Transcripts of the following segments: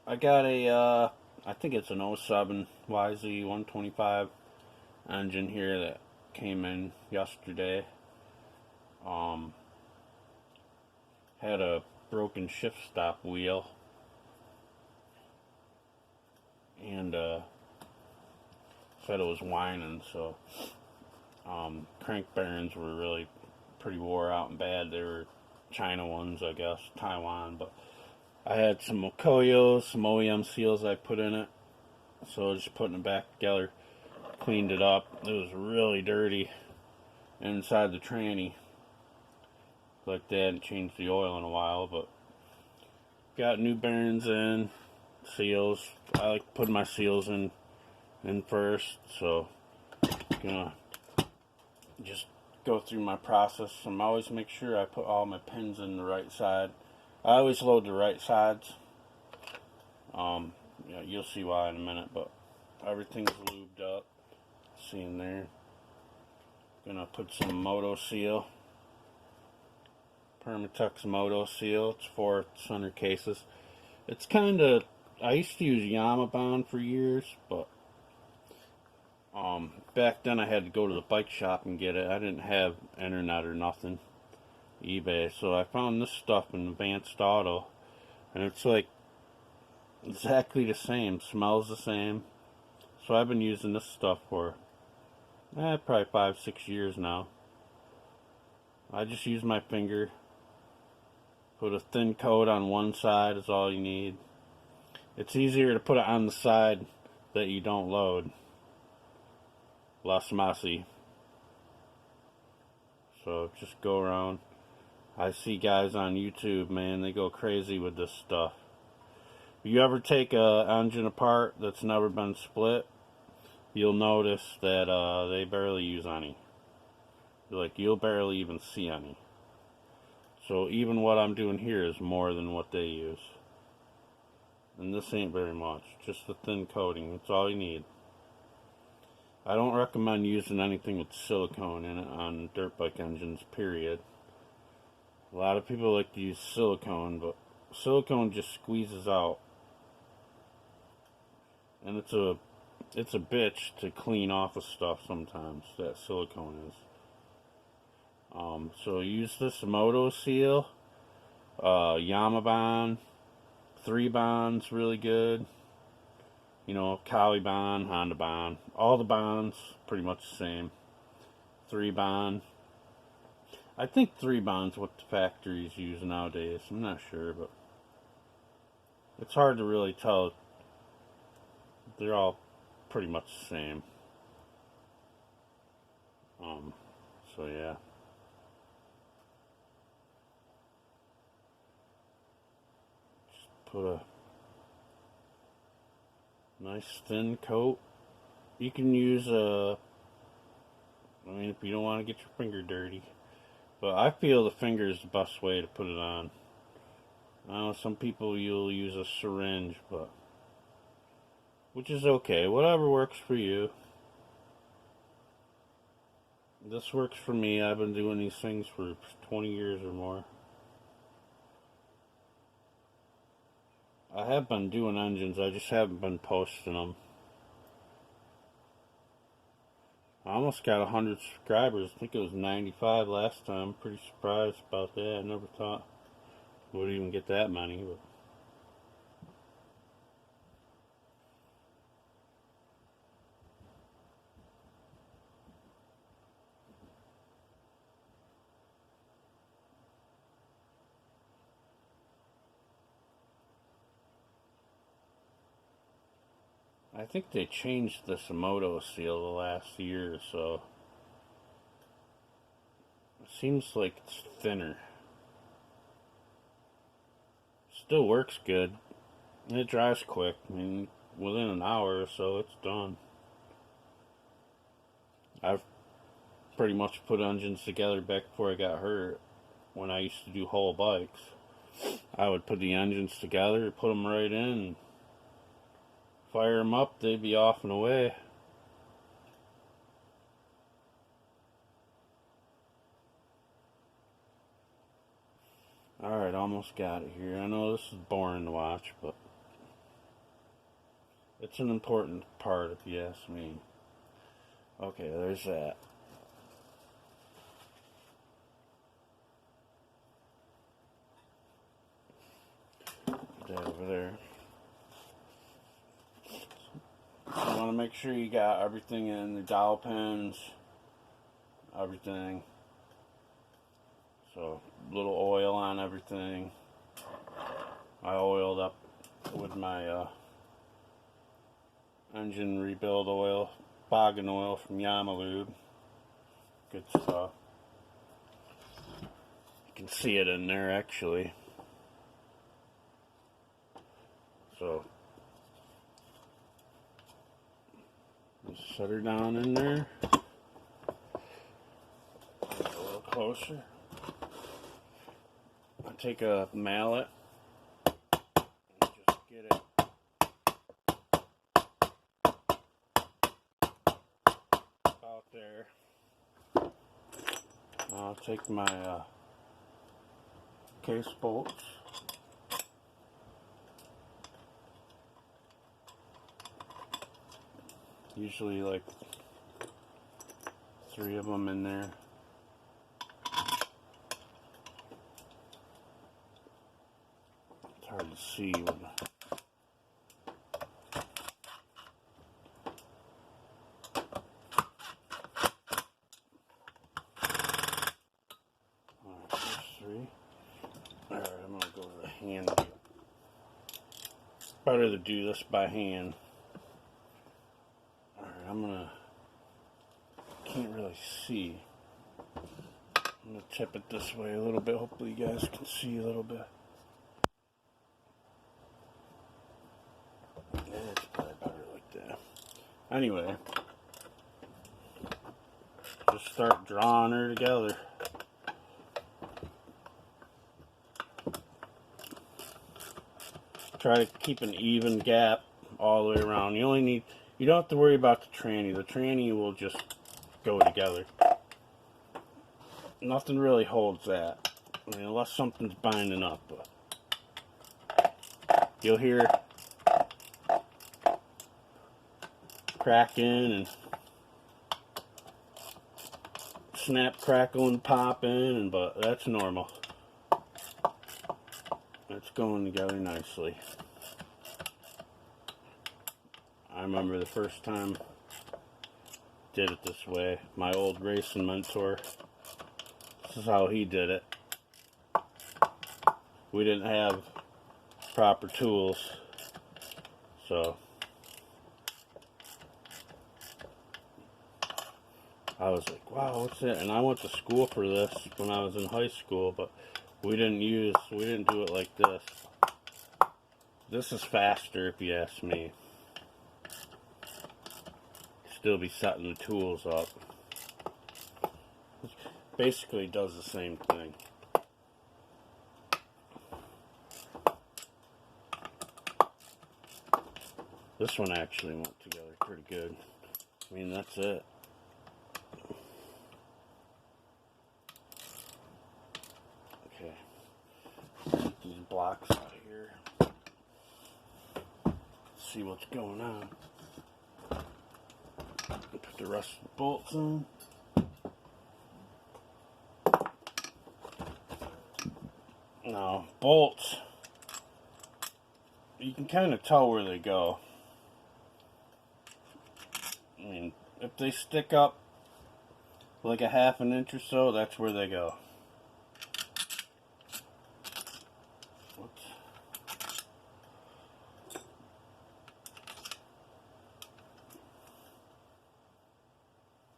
I got I think it's an '07 yz125 engine here that came in yesterday. Um, had a broken shift stop wheel and said it was whining, so crank bearings were really pretty wore out and bad. They were China ones, I guess, Taiwan, but I had some Mokoyos, some OEM seals I put in it, so just putting it back together, cleaned it up. It was really dirty inside the tranny. Like they hadn't changed the oil in a while, but got new bearings in, seals. I like putting my seals in first, so gonna just go through my process. I always make sure I put all my pins in the right side. I always load the right sides. Yeah, you'll see why in a minute, but everything's lubed up. See in there. Gonna put some Moto Seal. Permatex Moto Seal. It's for center cases. It's kind of, I used to use Yamabond for years, but back then I had to go to the bike shop and get it. I didn't have internet or nothing, eBay, so I found this stuff in Advanced Auto, and it's like exactly the same, smells the same. So I've been using this stuff for probably 5-6 years now. I just use my finger, put a thin coat on one side is all you need. It's easier to put it on the side that you don't load. Less messy. So just go around. I see guys on YouTube, man, they go crazy with this stuff. If you ever take a engine apart that's never been split, you'll notice that they barely use any. Like, you'll barely even see any. So even what I'm doing here is more than what they use. And this ain't very much. Just a thin coating. That's all you need. I don't recommend using anything with silicone in it on dirt bike engines, period. A lot of people like to use silicone, but silicone just squeezes out. And it's a bitch to clean off of stuff sometimes, that silicone is. So use this Moto Seal, Yamabond, 3 bonds, really good. You know, Kali bond, Honda bond, all the bonds pretty much the same. 3 bond. I think 3 bonds what the factories use nowadays. I'm not sure, but it's hard to really tell. They're all pretty much the same. So yeah. Just put a nice thin coat. You can use I mean, if you don't want to get your finger dirty. But I feel the finger is the best way to put it on. I know some people you'll use a syringe, but which is okay. Whatever works for you. This works for me. I've been doing these things for 20 years or more. I have been doing engines, I just haven't been posting them. I almost got 100 subscribers. I think it was 95 last time. Pretty surprised about that. I never thought I would even get that many, but I think they changed this Moto Seal the last year or so. It seems like it's thinner. Still works good. And it dries quick. I mean, within an hour or so, it's done. I've pretty much put engines together back before I got hurt. When I used to do whole bikes, I would put the engines together, put them right in, fire them up, they'd be off and away. Alright, almost got it here. I know this is boring to watch, but It's an important part, if you ask me. Okay, there's that. Put that over there. You want to make sure you got everything in the dowel pins, everything. So, little oil on everything. I oiled up with my engine rebuild oil, boggin oil from Yamalube. Good stuff. You can see it in there actually. So, just set her down in there. Get a little closer. I take a mallet and just get it about there. I'll take my case bolts. Usually like 3 of them in there. It's hard to see when alright, there's 3. Alright, I'm gonna go to the hand. Better to do this by hand. Can't really see. I'm gonna tip it this way a little bit. Hopefully you guys can see a little bit. Yeah, it's probably better like that. Anyway, just start drawing her together. Try to keep an even gap all the way around. You don't have to worry about the tranny. The tranny will just go together. Nothing really holds that. I mean, unless something's binding up. But you'll hear cracking and snap, crackle, and popping, but that's normal. It's going together nicely. I remember the first time did it this way. My old racing mentor, this is how he did it. We didn't have proper tools, so I was like, wow, what's that? And I went to school for this when I was in high school, but we didn't do it like this. This is faster if you ask me. Still be setting the tools up. Basically does the same thing. This one actually went together pretty good. I mean, that's it. Okay. Get these blocks out of here. See what's going on. Put the rest of the bolts in. Now, bolts, you can kind of tell where they go. I mean, if they stick up like a ½ an inch or so, that's where they go. Whoops.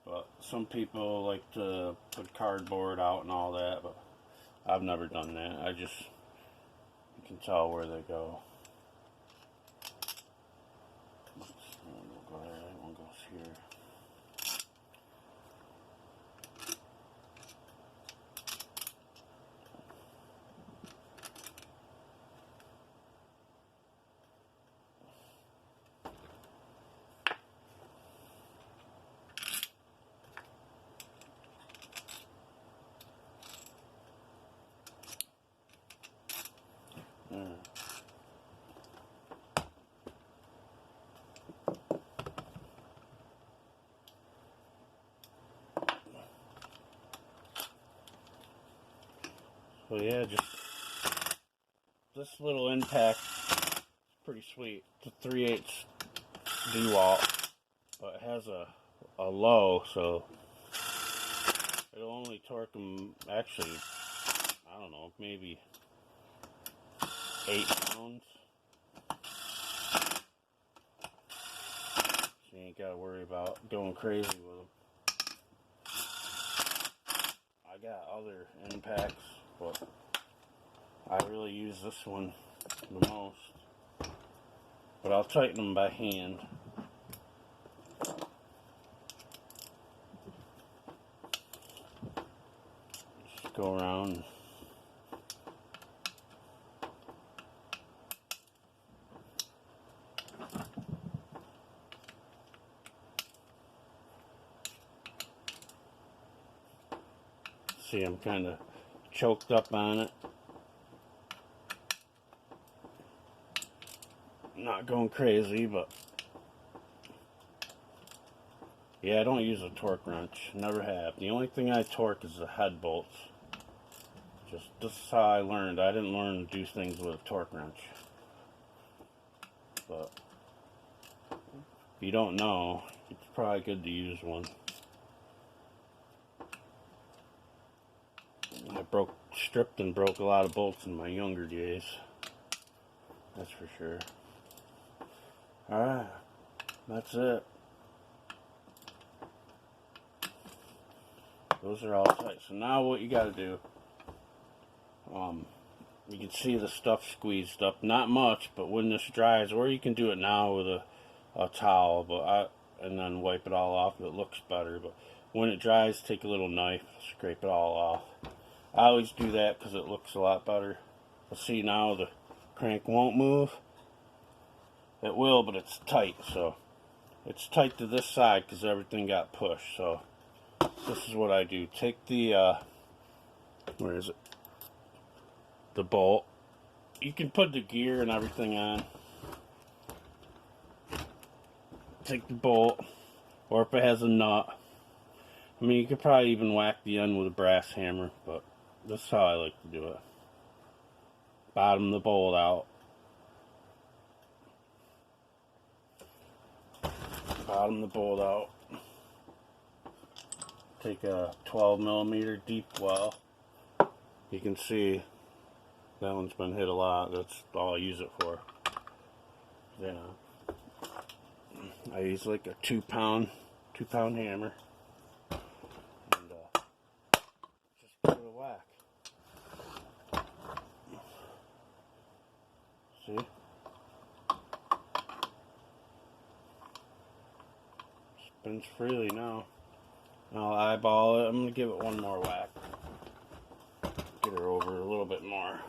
But some people like to put cardboard out and all that, but I've never done that. You can tell where they go. Oops, we'll go there. That one goes here. So yeah, just this little impact is pretty sweet. It's a 3/8 DeWalt, but it has a low, so it'll only torque them, actually, I don't know, maybe 8 pounds. So you ain't gotta worry about going crazy with them. I got other impacts, but I really use this one the most. But I'll tighten them by hand. Just go around. See, I'm kind of choked up on it. Not going crazy, but yeah, I don't use a torque wrench. Never have. The only thing I torque is the head bolts. Just this is how I learned. I didn't learn to do things with a torque wrench. But if you don't know, it's probably good to use one. I stripped and broke a lot of bolts in my younger days. That's for sure. Alright, that's it. Those are all tight. So now what you gotta do, you can see the stuff squeezed up. Not much, but when this dries, or you can do it now with a towel, and then wipe it all off. It looks better, but when it dries, take a little knife, scrape it all off. I always do that because it looks a lot better. But see, now the crank won't move. It will, but it's tight, so it's tight to this side because everything got pushed. So this is what I do. Take the where is it? The bolt. You can put the gear and everything on. Take the bolt, or if it has a nut. I mean, you could probably even whack the end with a brass hammer, but this is how I like to do it. Bottom the bolt out. Bottom the bolt out. Take a 12mm deep well. You can see that one's been hit a lot. That's all I use it for. Yeah. I use like a 2-pound hammer. And just give it a whack. See? Spins freely now. I'll eyeball it. I'm going to give it one more whack. Get her over a little bit more.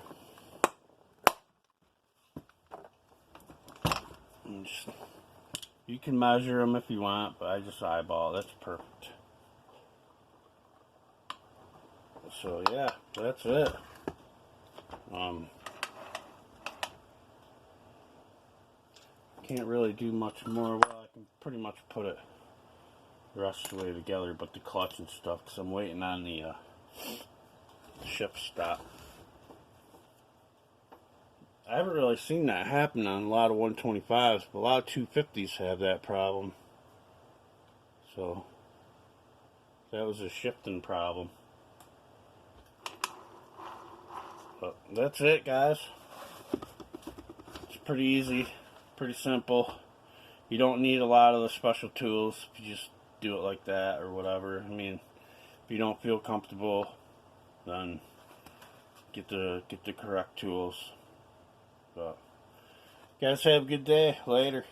And just, you can measure them if you want, but I just eyeball. That's perfect. So yeah, that's it. Can't really do much more. Well, I can pretty much put it the rest of the way together, but the clutch and stuff, because I'm waiting on the shift stop. I haven't really seen that happen on a lot of 125s, but a lot of 250s have that problem. So that was a shifting problem. But that's it, guys. It's pretty easy, pretty simple. You don't need a lot of the special tools if you just do it like that or whatever. I mean, if you don't feel comfortable, then get the correct tools. But guys, have a good day. Later.